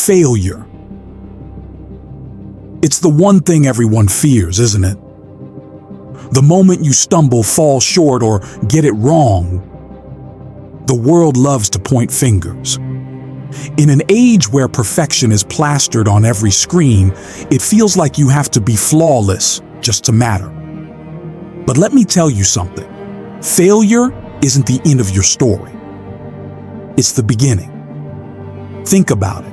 Failure. It's the one thing everyone fears, isn't it? The moment you stumble, fall short, or get it wrong, the world loves to point fingers. In an age where perfection is plastered on every screen, it feels like you have to be flawless just to matter. But let me tell you something. Failure isn't the end of your story. It's the beginning. Think about it.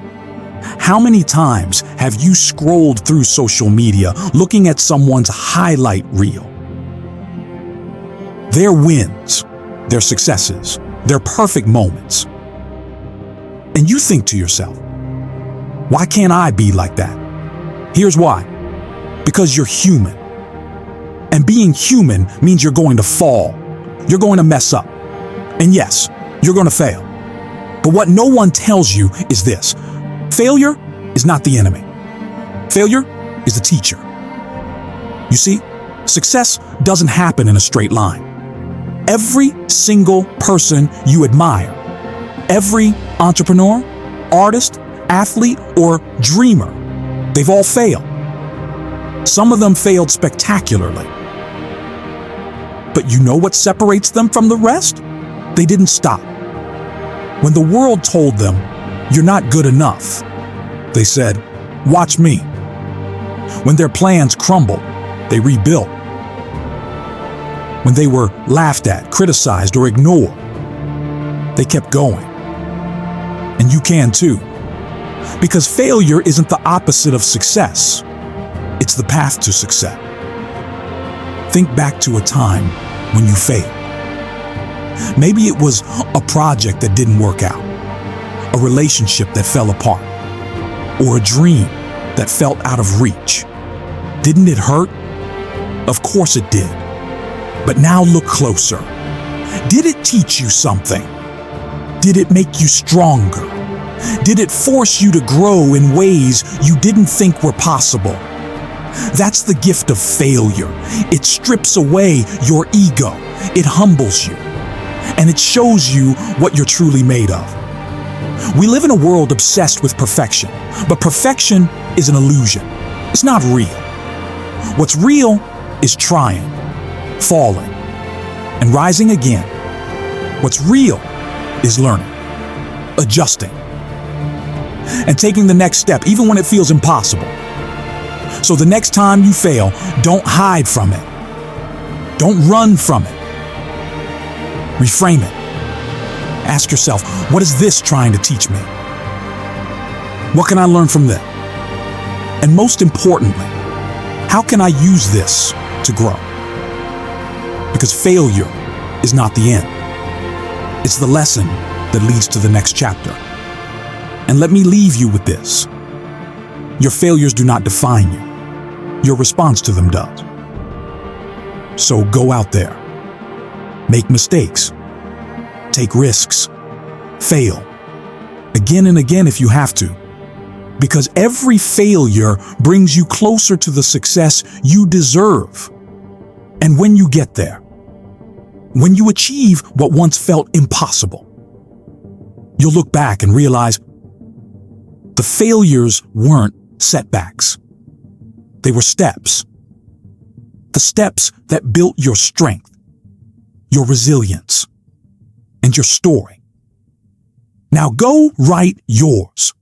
How many times have you scrolled through social media looking at someone's highlight reel? Their wins, their successes, their perfect moments. And you think to yourself, why can't I be like that? Here's why. Because you're human. And being human means you're going to fall. You're going to mess up. And yes, you're going to fail. But what no one tells you is this. Failure is not the enemy. Failure is the teacher. You see, success doesn't happen in a straight line. Every single person you admire, every entrepreneur, artist, athlete, or dreamer, they've all failed. Some of them failed spectacularly. But you know what separates them from the rest? They didn't stop. When the world told them, "You're not good enough," they said, "Watch me." When their plans crumbled, they rebuilt. When they were laughed at, criticized, or ignored, they kept going. And you can too. Because failure isn't the opposite of success. It's the path to success. Think back to a time when you failed. Maybe it was a project that didn't work out, a relationship that fell apart, or a dream that felt out of reach. Didn't it hurt? Of course it did. But now look closer. Did it teach you something? Did it make you stronger? Did it force you to grow in ways you didn't think were possible? That's the gift of failure. It strips away your ego. It humbles you. And it shows you what you're truly made of. We live in a world obsessed with perfection, but perfection is an illusion. It's not real. What's real is trying, falling, and rising again. What's real is learning, adjusting, and taking the next step, even when it feels impossible. So the next time you fail, don't hide from it. Don't run from it. Reframe it. Ask yourself, what is this trying to teach me? What can I learn from this? And most importantly, how can I use this to grow? Because failure is not the end. It's the lesson that leads to the next chapter. And let me leave you with this. Your failures do not define you. Your response to them does. So go out there. Make mistakes. Take risks. Fail. Again and again if you have to. Because every failure brings you closer to the success you deserve. And when you get there, when you achieve what once felt impossible, you'll look back and realize the failures weren't setbacks. They were steps. The steps that built your strength, your resilience, and your story. Now go write yours.